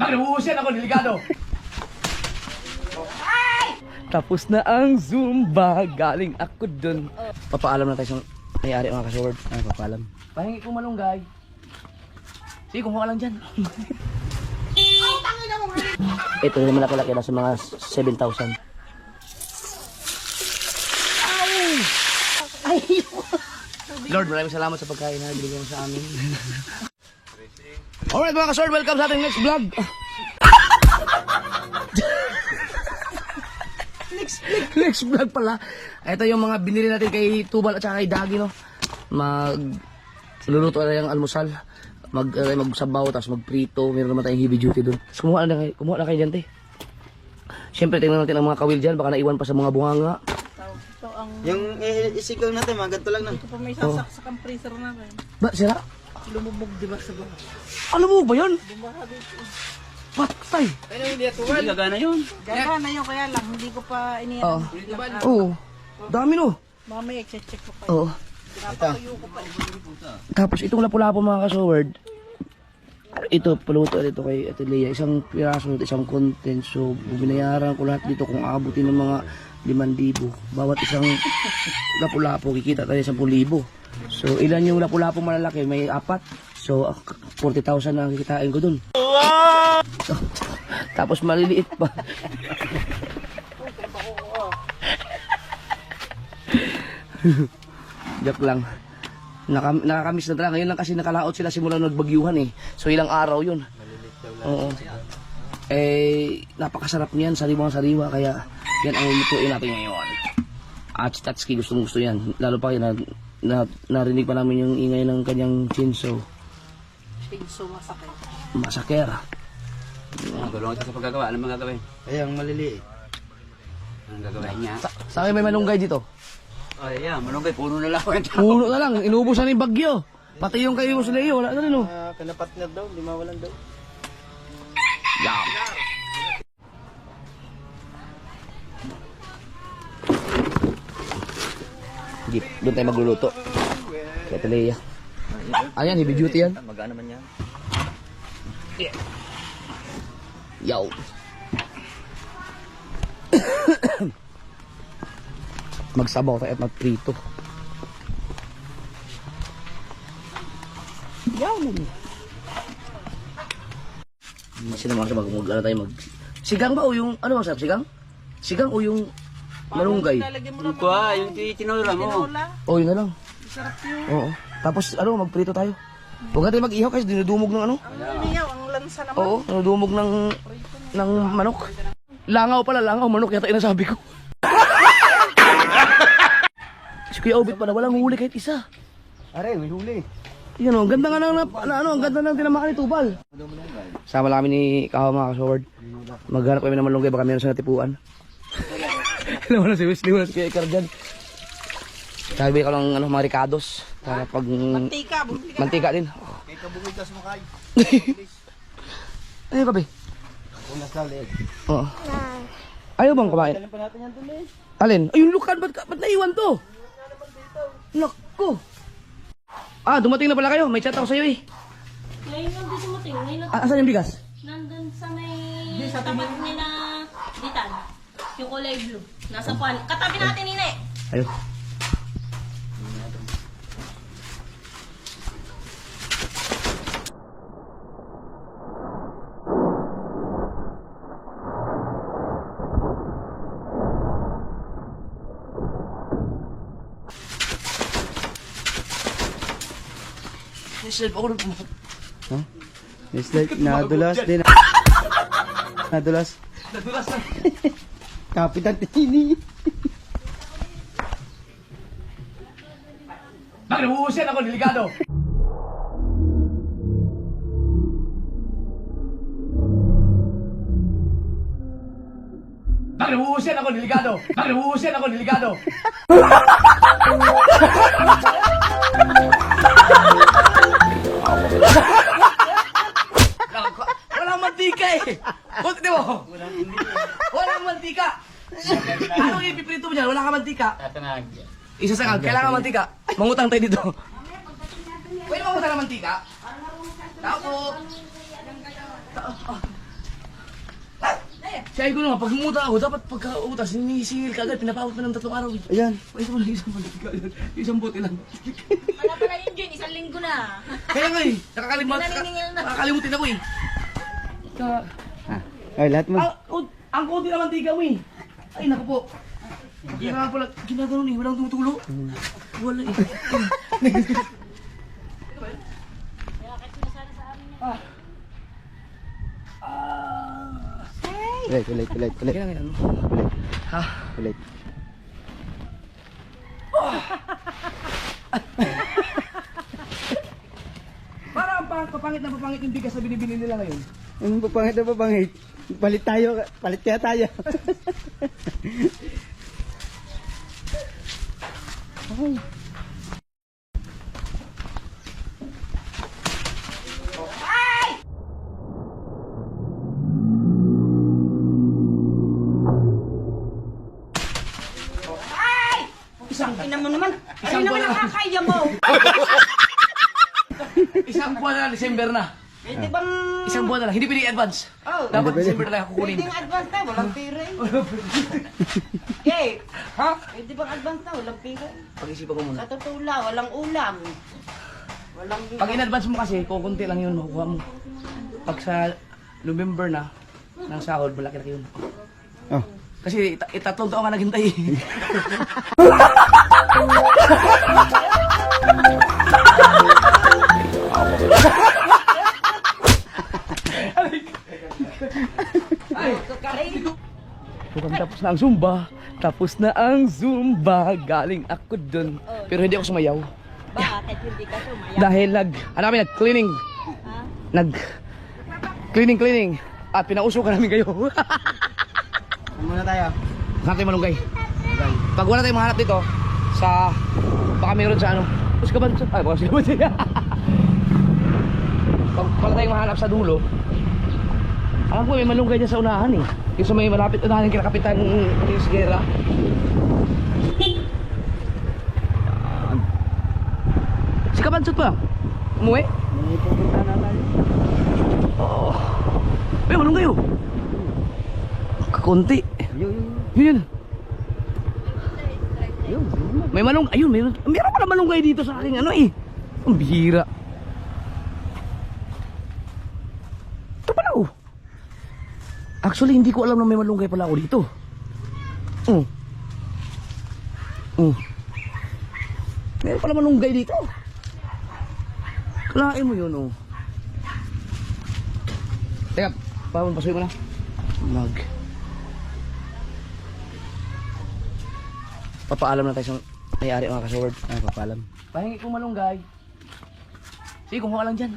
Bakit nabuhusin ako, delikado? Tapos na ang Zumba, galing ako dun. Papaalam na tayo sa may-ari mga kasword. Ay, papaalam. Pahingi ko malunggay. Sige, kumuha lang dyan. Ito naman malaki-laki na sa mga 7,000. Lord, maraming salamat sa pagkain na binigyan mo sa amin. Alright mga kasword, welcome sa ating next vlog. Next vlog pala. Ito yung mga binili natin kay Tubal at saka kay Dagi, no? Luluto na yung almusal. Magsabaw, tapos magprito. Meron naman tayong heavy duty dun. Tapos kumuha na kayo dyan, te. Siyempre, tingnan natin ang mga kawil dyan. Baka naiwan pa sa mga bunganga. Yung isigaw natin, mga ganito lang na. Ito pa may sasaksak ang freezer na rin. Ba, sira? Lumubog diba sa baba? Alam mo ba yun? Bumaha dito. Patay. Hindi gagana yun. Ganda na yun, kaya lang, hindi ko pa iniyan. Oo. Dami, no? Mamaya, check ko pa. Oo. Pinapatuyo ko pa. Tapos itong lapu-lapu mga kasword, ito, paluto dito kay Ate Lea. Isang piraso, isang content. So, binayaran ko lahat dito kung abutin ng mga 5,000. Bawat isang lapu-lapu, kikita tayo 10,000. So, ilan yung lapu-lapu malalaki? May 4. So, 40,000 na kikitain ko dun. Wow! Tapos maliliit pa. Joke lang. Nakakamiss na talaga. Ngayon lang kasi nakalaot sila simula nagbagyuhan eh. So ilang araw yun. Oo. Eh, napakasarap niyan. Sariwang-sariwa. Kaya yan ang lutuin natin ngayon. Tatski, gustong-gusto yan. Lalo pa yun, narinig pa namin yung ingay ng kanyang chinso. Pinso masakit. Masaker. Gulong ito sa paggagawa. Ano mga gagawin? Ayan, maliliit. Ang gagawin niya? Sa akin may malunggay dito. Ay, yeah, malunggay. Puno na lang. Puno na lang. Inubusan na yung bagyo. Pati yung kayo sa Leo. Wala na rin, oh. Kanapatner daw, di mawalan daw. Yum. Jeep, doon tayo magluluto. Kaya Lea. Ayan, heavy duty yan. Magana man yan. Yaw. Magsabaw tayo at magprito. Yaw. Sino mga mag tayo mag... Sigang ba o yung... Ano bang sarap? Sigang? Sigang o yung malunggay? Lalagyan mo Yung naman. kuha, yung tinula mo. Tinola. O yun na lang. Sarap yun. Oo. Tapos ano, magprito tayo. Huwag natin mag-ihaw kasi dinudumog ng ano. Ang iniyaw, ang lansa naman. Oo, dinudumog ng manok. Langaw pala, langaw. Manok yata inasabi ko. Si Kuya Obit pa na walang huli kahit isa. Are, may huli. Yan o, ang ganda nga ang ganda ng tinamaan ni Tubal. Sama lang kami ni Kahaw mga kasword. Maghanap kami ng malunggay, baka meron sa natipuan. Alam mo na si Wesley, wala si Kuya Icar dyan. Sabi ko lang mga ricados. Para pag... Mantika, bumili ka. Mantika din. Kaya kabungid ka sumakay. Ano ka ba? Unas lang leeg. Oo. Ayaw bang kumain? Talin pa natin yan dun eh. Alin? Ayun, lukan, ba't naiwan to? Naku. Ah, dumating na pala kayo. May chat ako sa'yo eh. Ngayon lang din dumating. Ngayon lang Asan yung bigas? nandun sa may tapat nila Ditan. Yung kulay blue. Nasa pan. Katabi natin, Nina eh. Ayun. Niself ako rin. Huh? Nadulas din. Nadulas. Nadulas na. Kapitan Tini. Bakit nabuhusin ako, delikado? Bakit nabuhusin ako, delikado? Bakit nabuhusin ako, delikado? Walang mantika eh. Kunti mo. Walang mantika. Anong ipiprito mo dyan? Wala ka mantika. Isa sa kailangan mantika. Mangutang tayo dito. Pwede mangutang ng mantika? Tao po. Kaya ko naman, pag umuta ako, dapat pagka-utas, sinisingil ka agad, pinapawat mo ng 3 araw. Ayan. Ay, ito mo lang isang balik ka. Isang bote lang. Wala pala yun, Jun. 1 linggo na. Kaya nga eh, Naniningil na. nakakalimutin ako eh. Ay, lahat mo. Ang konti naman tiga mo eh. Ay, naku po. Kailangan pala, ginagano eh, walang tumutulo. Wala eh. Ulit. Kaya nga ano? Ha? Ulit. Para ang papangit na papangit yung bigas na binibili nila ngayon. Ang papangit na papangit. Palit kaya tayo. Ina mo naman. Isang buwan na. Nakakaya mo. Isang buwan na, December na. Pwede bang... Isang buwan na lang, hindi pwede i-advance. Oh, Dapat Hindi December na lang kukunin. pwedeng advance na. Walang pera eh. Okay. Ha? Pwede bang advance na? Walang pera eh. Pag-isipan ko muna. Sa totoo lang, walang ulam. Walang... Pag in-advance mo kasi, kukunti lang yun makukuha mo. Pag sa November na, ng sahod, malaki-laki yun. Oh. Kasi 3 taon ka naghintay. Mukhang tapos na ang Zumba. Tapos na ang Zumba. Galing ako dun. Pero hindi ako sumayaw. Bakit hindi ka sumaya? Dahil nag-cleaning. Ha? Cleaning. At pinausukan namin kayo. Ano muna tayo? Hanap tayo malunggay. Pag wala tayong mahanap dito, baka mayroon sa ano. Bus ka ba? Ay, baka sila ba siya? Pag wala tayong mahanap sa dulo, alam ko may malunggay dyan sa unahan eh. Yung sa may malapit unahan kila Kapitan Luis Guerra. Si Kabansot pa. Umuwi? May pupunta na tayo. Oo. May malunggay oh. Kakunti. Yun. May malunggay. Ayun, meron pala malunggay dito sa aking ano eh. Ang bihira. Ito pala oh. Actually, hindi ko alam na may malunggay pala ako dito. Meron pala malunggay dito. Kalain mo yun oh. Teka, pasukin mo na. Papaalam na tayo sa may-ari mga kasword. Papaalam. Pahingi kong malunggay. Sige, kumuha lang dyan.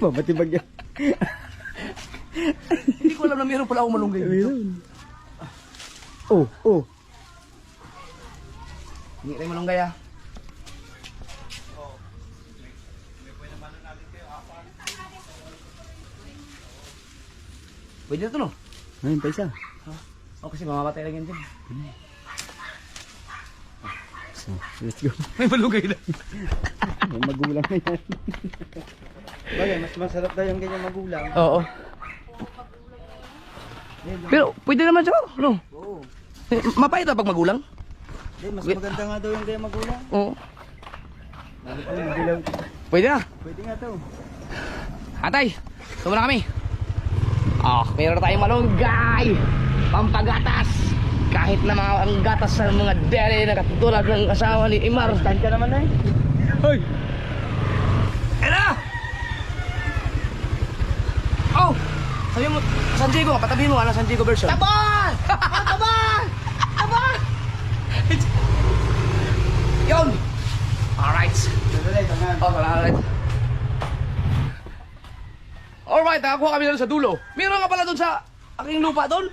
Mabatibag yan. Hindi ko alam na meron pala akong malunggay dito. Oh. Hingi tayo malunggay ah. Pwede na ito no? Ayun, paisa. O kasi mamamatay lang yan dyan. So, let's go. May malunggay na. May magulang na yan. Bagay, mas masarap daw yung ganyan magulang. Oo. Pero pwede naman siya, no? Oo. Mapait na pag magulang? Mas maganda nga daw yung ganyan magulang. Oo. Lalo pa yung magulang. Pwede na. Pwede nga to. Atay, tumo na kami. Meron na tayong malunggay. Pampagatas. Kahit na mga ang gatas sa mga deli na katulad ng asawa ni Imar. Stand ka naman na eh. Hoy! Era! Oh! Sabi mo, San Diego, patabihin mo, San Diego version. Tabon! Tabon! Tabon! Yun! Alright. Alright. Alright, nakakuha kami doon sa dulo. Meron nga pala doon sa aking lupa doon.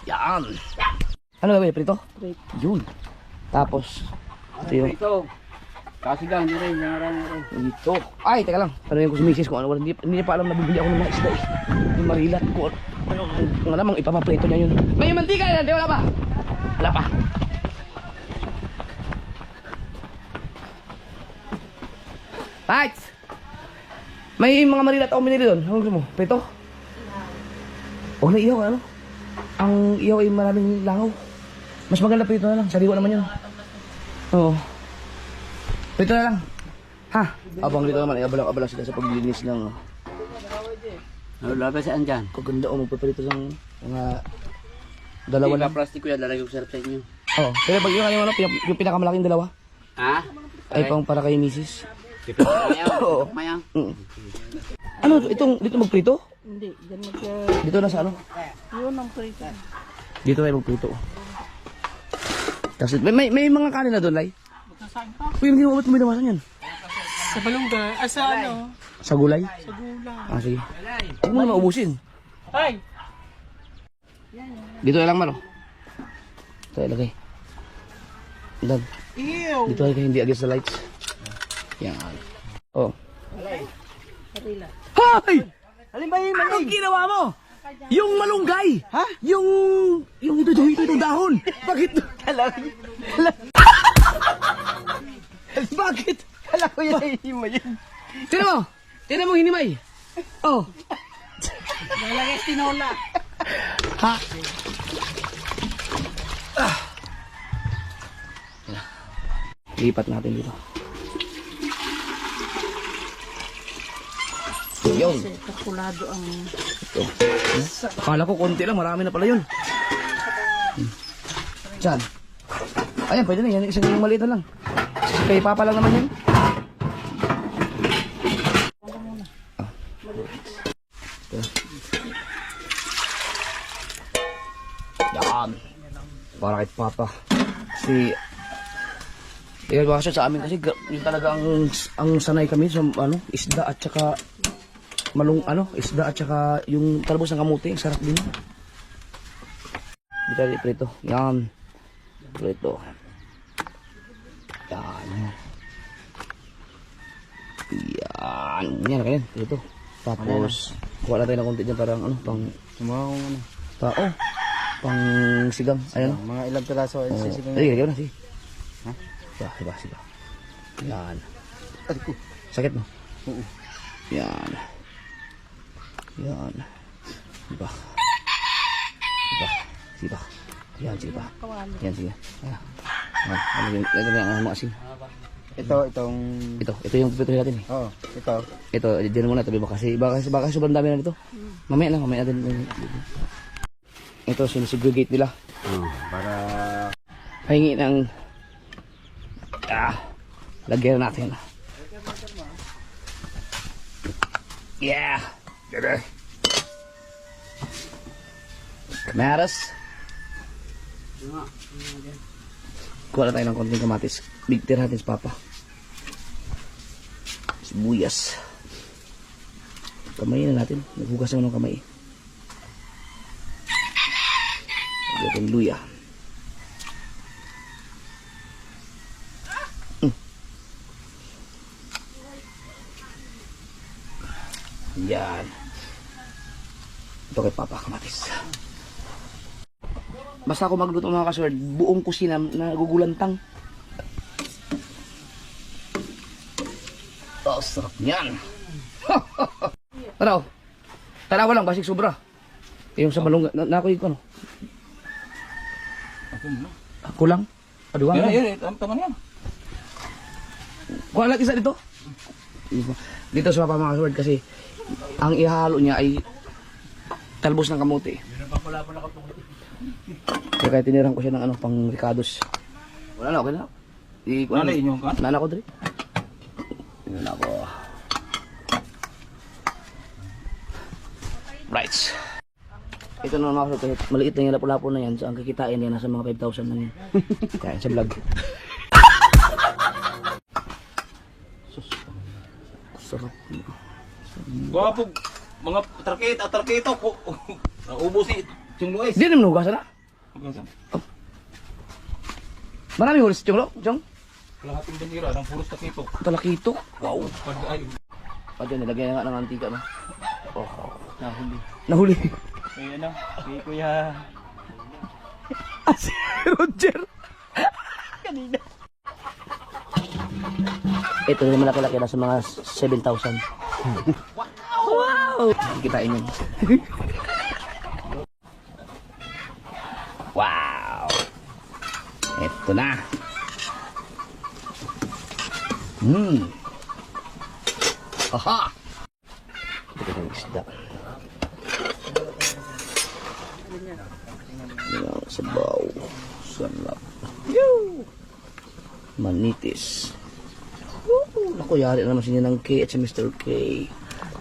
Yan. Ano ba prito? Yun. Tapos, ito yung... Ito. Kasigang nyo rin, yung marami rin. Ito. Ay, teka lang. Tanungin ko si misis kung ano. Hindi niya pa alam na bibili ako ng mga isda eh. Yung marilat ko. Ano, kung alam, ipapaprito niya yun. May mantika yan, di wala pa? Wala pa. Lights! May mga marilat ako minili doon. Ano gusto mo? Prito? O, na ihaw, ano? Ang ihaw ay maraming langaw. Mas maganda prito na lang. Sariwa naman yun. Oo. Prito na lang. Ha? Abang dito naman, abang sila sa paglilinis ng... Wala pa saan dyan? Kaganda o magpaprito ng mga dalawa Hindi lang. ka plastic ko yan, lalagay ko sa harap sa inyo. Oo. Pero pag yung ano, yung pinakamalaking dalawa, Ha? ay pang para kay misis. Oo. Mayang. Ano, dito magprito? Hindi, dyan Dito na sa ano? yun ang prito. Dito tayo magprito. Kasi may mga kanin na doon, Lai. Saan ka? Uy, hindi mo ba't minawasan yan? Sa balungga. Sa ano? Sa gulay? Sa gula. Ah, sige. Huwag mo na maubusin. Ay! Dito na lang, Maro. Ito, ilagay. Dan. Ew! Dito ay hindi against the lights. Yan. Oh. Hay! Alin ba yung Anong ginawa mo? Yung malunggay! Ha? Yung ito dahon! Bakit? Bakit? Kala ko yun ay hima yun. Tinan mo hinimay. Oh. Nalagay tinola. Ha? Lipat natin dito. Yun. Kakulado ang... Ito. Akala ko konti lang, marami na pala yun. Diyan. Ayan, pwede na yan. Isang yung maliit na lang. Kay Papa lang naman yan. Yan. Para kay Papa. Kasi yan bakasyon sa amin kasi yun talaga ang sanay kami sa isda at saka isda at saka yung talbos ng kamuti, sarap din. Dito tayo prito. Yan. Prito. Yan. Yan. Yan kayo. Prito. Tapos kuha na tayo ng konti dyan parang pang tao. Pang sigang. Ayan. Mga ilang piraso ay Sige, lagyan na. Sige. Ha? Siga. Yan. Sakit mo? Oo. Yan. Yan. Diba? Sige. Yan, sige pa. Yan, sige. Ayan. Ito na ang mga asin. Ito Ito yung pipituloy natin eh. Oo, ito. Ito, dyan muna ito. Baka sobrang dami na nito. Mamaya natin. Ito, sinisegregate nila. Para... Pahingi ng... lagyan na natin. Yeah! Ganda. Kamaras. Kuha na tayo ng konting kamatis. Big tira natin sa Papa. Sibuyas. Kamay na natin. Naghugas naman ng kamay. Lagyan luya. Yan. Ito kay Papa kamatis. Basta ako magluto mga kasword, buong kusina na gugulantang. Oh, sarap niyan. Ano? Tanawa lang, basig sobra. Yung sa malunga, nakuha ko ano? Ako lang? Aduwa lang. Tama yan. Kuha lang isa dito. Dito sa Papa mga kasword kasi ang ihalo niya ay talbos ng kamote. Kaya kahit tinirang ko siya ng pang ricados. Wala na, okay na. Wala inyong kan? Nana ko, Dre. Nana ko. Right. Ito na mga kasword, kahit maliit na yung lapo-lapo na yan, so ang kikitain yan, nasa mga 5,000 lang yan. Kaya sa vlog. Sarap. Gwapo, mga tarkito ko. Naubos si Chong Luis. Di naman hugasan na. Maraming hulis, Chong Lo? Chong? Lahating bandira ng puros takito. Talakito. Wow. Pag-ay. Pati nilagay na nga ng antika na. Oh, nahuli. Kaya ano, kay Kuya. Si Roger. Kanina. Ito naman malaki-laki na sa mga 7,000. Wow! Kikitain yun. Wow! Ito na. Aha! Ito yung isda. Yung sabaw. Sarap. Manitis. Naku, yari na naman si Ninang K at si Mr. K.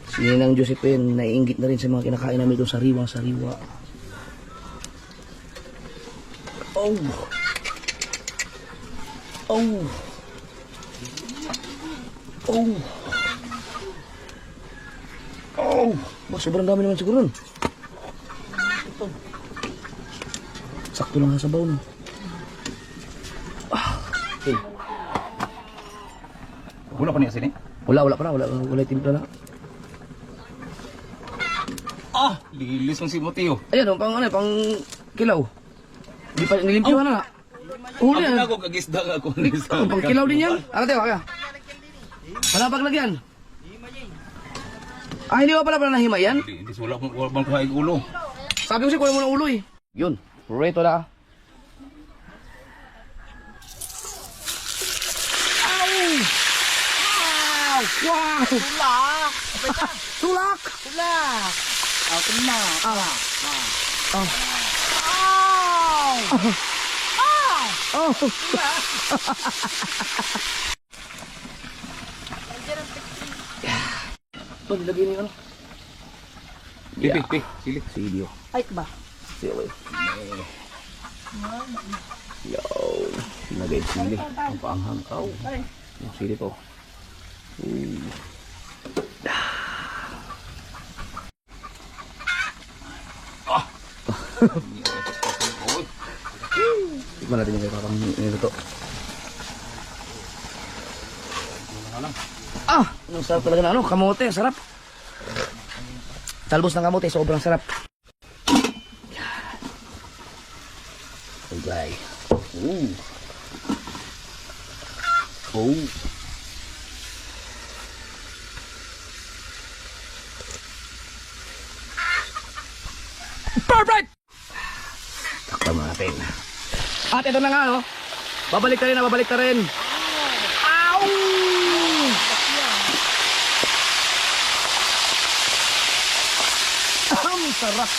Si Ninang Josephine, naiinggit na rin sa mga kinakain namin doon sariwa-sariwa. Oh! Oh! Oh! Oh! Sobrang dami naman siguro nun. Sakto lang sa sabaw no. Okay. Wala pa niya sini? Wala timpla na. Ah! Lilis ng si Moteo. Ayan, pang kilaw. Di pa nilimpyuhan na. Huli yan. Ako kagisda nga ako. Pang kilaw din yan. Ano tayo, kaya? Wala paglagyan. Ah, hindi ba pala nahimay yan? Hindi wala bang kuhaig ulo. Sabi ko siya, kuha mo ng ulo eh. Yun, reto na. Wow! Sulak! Sulak! Sulak! Ako na. Oh! Ito, nilagay niyo ano? Pi. Sili. Video. Ay, ba? Sige, okay. Yo. Nilagay sili. Ang paanghang. Oh. Yung sili po. Tikman natin yung kay Papang niluto. Ah! Ang sarap talaga na ano, kamote, sarap. Talbos ng kamote, sobrang sarap. Okay. Oh. Perfect! Takpan natin. At ito na nga, no? Babalik ta rin. Ow! Ang sarap.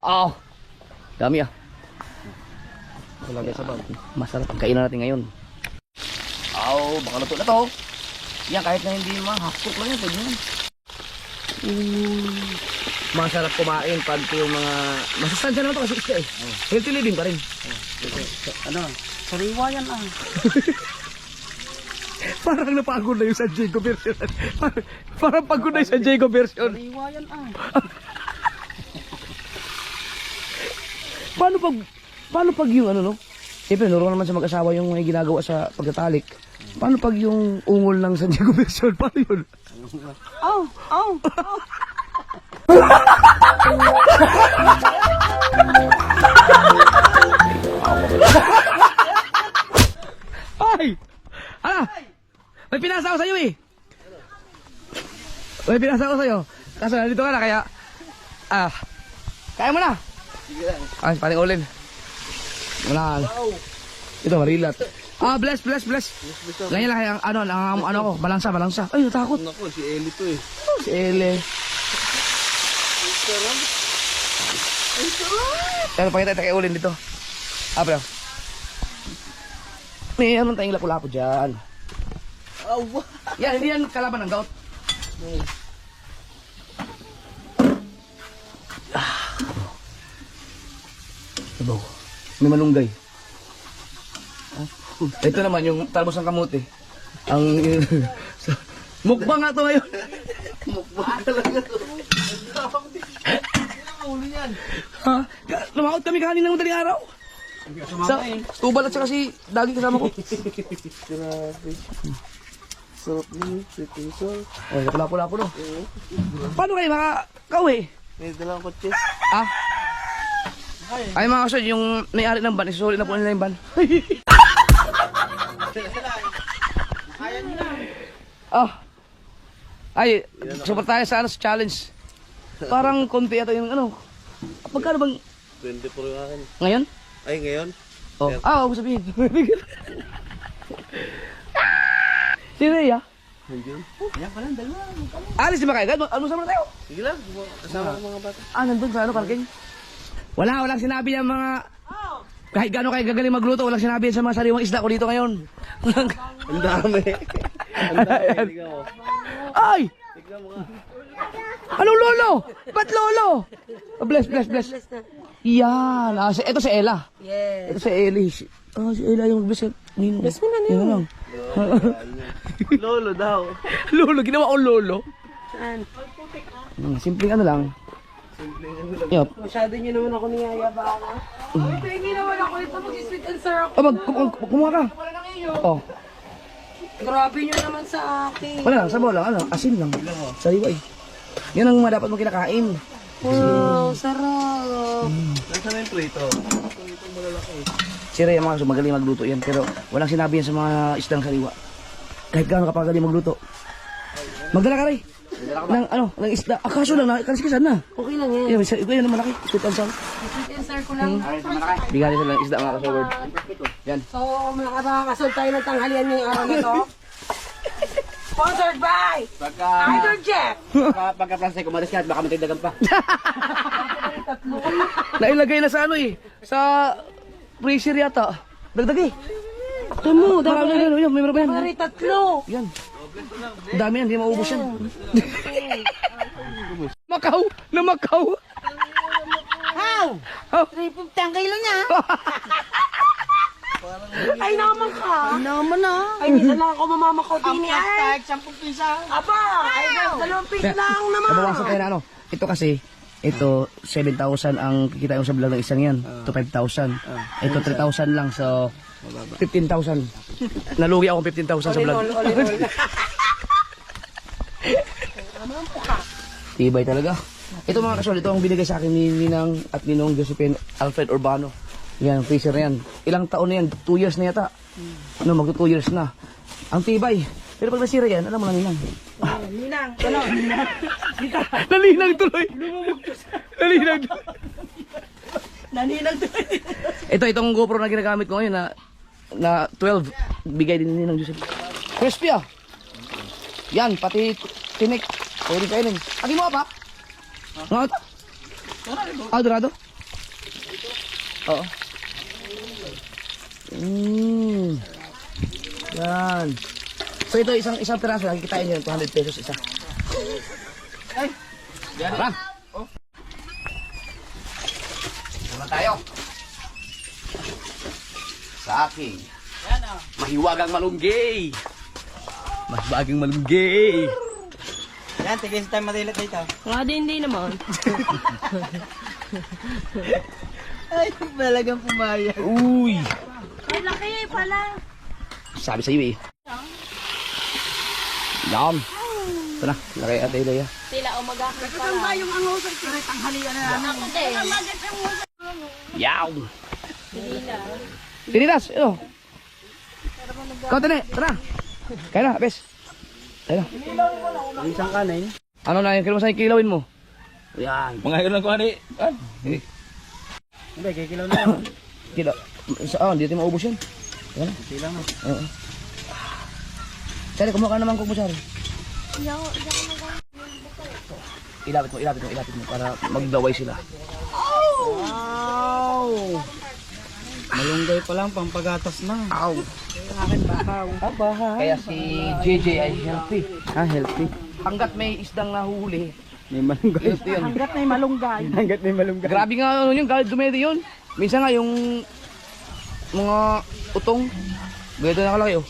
Oh, dami ah. Talaga sa bag. Masarap ang kainan natin ngayon. Oh, baka luto na to. Yan, kahit na hindi mahapok lang yan, pwede yan. Masarap kumain pag yung mga... Masustansya naman ito kasi isda eh. Healthy living pa rin. Ano? Sariwa yan ah. Parang napagod na yung San Diego version. Parang pagod na yung San Diego version. Sariwa yan ah. Paano pag yung ano no? Siyempre, naroon naman sa mag-asawa yung may ginagawa sa pagtatalik. Paano pag yung ungol ng San Diego version? Paano yun? Oh. Ay! Ala! May pinasa ko sa'yo eh! May pinasa ko sa'yo. Kaso nandito ka na kaya... Kaya mo na! Ay, paling ulin. Wala. Ito, marilat. Bless. Ganyan lang kaya ano ko, balansa. Ay, natakot. Naku, si Eli to eh. Si Ele. Pero pakita tayo kay ulin dito. Bro. May anong tayong lapu-lapu dyan. Yan, hindi yan kalaban ng gout. Sabaw. May malunggay. Ito naman yung talbos ng kamote. Ang mukbang nga to ngayon. Mukbang talaga to. Ha? Lumakot kami kanina ng madaling araw. Sa tubal at saka si daging kasama ko. Grabe. Sarap niyo. Sweet and sour. Ay, pula-pula po no. Paano kayo makakauwi? May dalang kotse. Ay mga kasod, yung may-ari ng van, isusuli na po nila yung van. Ah. Ay, super tayo sa ano, sa challenge. Parang konti ata yung ano. Pagkano bang 24 yung akin. ngayon? Ay, ngayon? Oh, huwag mo sabihin. Si Rhea? Nandiyon. Alis di ba kayo? Ano sama na tayo? Sige lang, kasama ng mga bata. Nandun sa ano, parking? Walang sinabi yung mga... Kahit gano'n kayo gagaling magluto, walang sinabi yan sa mga sariwang isda ko dito ngayon. Ang dami. Ang dami. Tignan mo. Ay! Tignan mo nga. Ano lolo? Ba't lolo? Oh, bless. Yan. Ito si Ella. Yes. Ito si Ellie. Si Ella yung best. Best mo na niyo. Yan lang. Lolo daw. Lolo, ginawa ko lolo. Saan? Simpleng ano lang. Yup. Masyado nyo naman ako niyaya ba ako? Hindi naman ako ito mag-sweet and sour ako. Kumuha ka. Oh. Grabe nyo naman sa akin. Wala lang, sabaw lang. Ano, asin lang. Sariwa eh. Yan ang mga dapat mo kinakain. Wow, sarap. Nasaan na yung prito? Si Rhea mga kaso, magaling magluto yan. Pero walang sinabi yan sa mga isdang sariwa. Kahit gaano kapagaling magluto. Magdala ka Ray. Ng isda. Kaso lang, nakikasikisan na. Okay lang yan. Yan ang malaki. Sweet and sour. Sweet and sour ko lang. Bigyan nila ng isda mga kasaward. Yan. So, makakasol tayo ng tanghalian ngayong araw na to. Sponsored by Hydrojet. Pagka-Fransay, kumalis ka at baka matagdagan pa. Nailagay na sa ano eh. Sa freezer yata. Dagdag eh. Tamo, dami na yan. May meron pa yan. Pari tatlo. Yan. Dami yan, hindi maubos yan. Macau! Na Macau! How? Oh. 350 ang kilo niya. Ay naman ka. Ay naman ah. Ay minsan lang ako mamamakaw din eh. Ay, 10 piso. Aba, ay 2 piso lang naman. Nabawasan kayo na ano. Ito kasi, ito 7,000 ang kikita yung sa vlog ng isang yan. Ito 5,000. Ito 3,000 lang. So, 15,000. Nalugi ako 15,000 sa vlog. Tibay talaga. Ito mga kasol, ito ang binigay sa akin ni Ninang at Ninong Josephine Alfred Urbano. Yan, freezer na yan. Ilang taon na yan? 2 years na yata. No, magto 2 years na. Ang tibay. Pero pag nasira yan, alam mo na Ninang. Ninang, ano? Nalinang tuloy. Nalinang tuloy. Naninang tuloy. Itong GoPro na ginagamit ko ngayon na 12. Bigay din ni Ninang Josephine. Crispy ah. Yan, pati tinik. Pwede kainin. Agi mo pa? Nga ito? Dorado? Oo. Yan. So ito isang piraso, nakikitain nyo 200 pesos isa. Ay! Tara! Naman tayo. Sa aking mahiwagang malunggay. Mas baging malunggay. Yan, tigil tayo matilat dito. Nga din naman. Ay, talagang pumayag. Uy! Ay, laki pala. Sabi sa iyo eh. Yum! Ito na, laki Ate Leia. Sila umagakit pala. Kasama yung angusay ko rin tanghalian na namin. Ako din. Yaw! Tinitas, ito. Kau tani, tara. Kaya na, bes. Kaya na. Isang kanin. Ano na yung kilo sa kilawin mo? Yan. Mga kilo lang ko ani. Hindi, kikilaw na yun. Kilo. Hindi natin maubos yan. Yan. Silang na. Oo. Sari, kumuha ka naman kung musari. Ilapit mo para magdaway sila. Wow! Malunggay pa lang, pampagatas na. Ow! Abahay. Kaya si JJ ay healthy. Healthy. Hanggat may isdang nahuhuli, May malunggay. healthy yun. Hanggat na yung malunggay. Hanggat may malunggay. Grabe nga ano yun, kahit dumedi yun. Minsan nga yung mga utong, ganito na kalaki oh.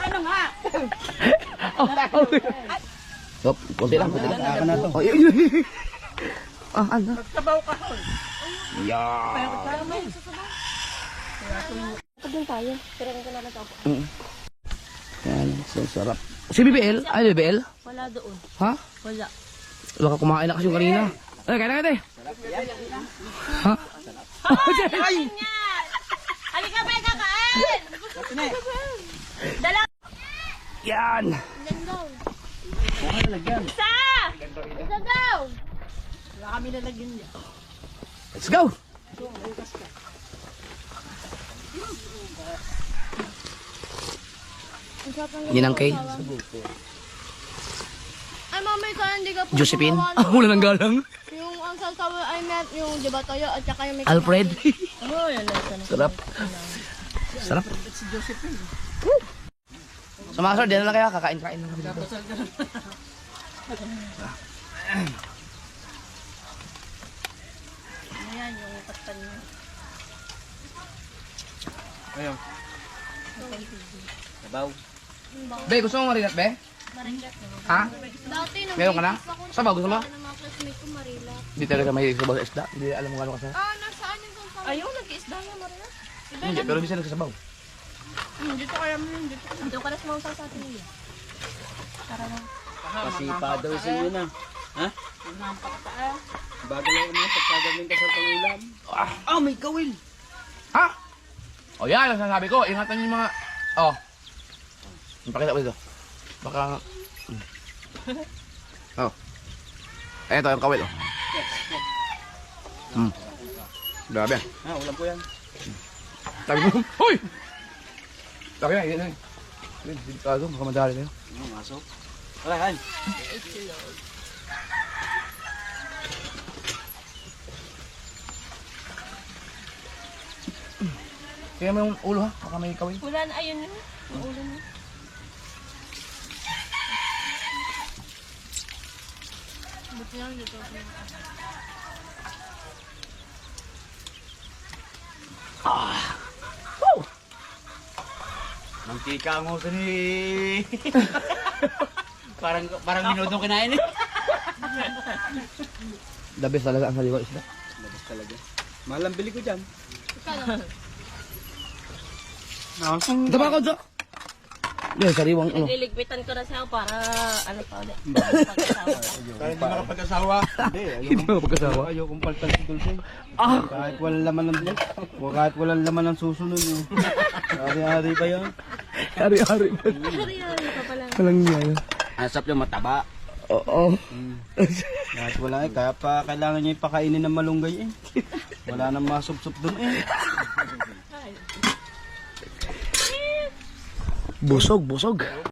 Ano nga? Stop, konti lang. Aka na to. Oh, yun. Ano? Tabaw ka hon. Yeah. Pagin tayo. Tiranin ko na lang ako. Yan, so sarap. Si BBL? Ay, BBL? Wala doon. Ha? Wala. Baka kumain na kasi yung kanina. Ay, kaya na kaya. Ha? Ay! Halika ba, kakain! Dala! Yan! Isa! Isa daw! Let's go! Yan ang kay Ay, mamay ka, hindi ka po Josephine. gumawa Ah, wala nang galang. Yung ang sasawa ay met, yung di ba toyo at saka yung may Alfred. Oh, yan lang. Sarap. Sarap. So mga sir, di na lang kaya kakain-kain lang kami dito. Ayan, yung patan niya. Ayun. Sabaw. Be, gusto mo marinat, be? Maringgat mo. Ha? Dati nang Meron ka na? Sabaw, gusto mo? ng mga classmate ko marila. Hindi talaga mahilig sa bawang isda. Hindi alam mo gano'n kasi. Ah, nasaan yung sasawa? Ayaw, nag-iisda niya, Marina. Hindi, pero hindi siya nagsasabaw. Dito kaya mo yun, dito. Dito ka na sumawsa sa atin niya. Tara na. Pasipa daw sa inyo na. Ha? Bago lang naman pagkagaling ka sa pangulam. Ah, may kawil. Ha? O yan, ang sinasabi ko. Ingatan niyo yung mga... Oh. Pakita ko dito. Baka... Oh. Ay, ito, yung kawil. Oh. Grabe. Ha, ulam ko yan. Sabi mo, hoy! Sabi na, yun. Delikado, baka madali tayo. Masok. Wala, kain. Kaya mo yung ulo ha, baka may kawil. Wala na, ayun yun. Yung ulo niya. Buti lang dito. Mantika ang uso ni... parang minodong kinain eh. The best talaga ang saliwa isda. Labas talaga. Mahal ang bili ko dyan. Tama ko, Jo! Yan, sariwang ano. Nagliligpitan ko na siya para ano pa ulit. Pagkasawa. Kahit hindi makapag-asawa. Hindi mo pagkasawa. Ayokong paltan si Dulce. Ah! Kahit walang laman ng blok. Kahit walang laman ng susunod. Ari-ari pa yan. Ari-ari ba? Hari-hari pa pala. Walang niya. Asap yung mataba. Oo. Kahit wala eh. Kaya pa kailangan niya ipakainin ng malunggay eh. Wala nang masupsup dun eh. Busog, busog.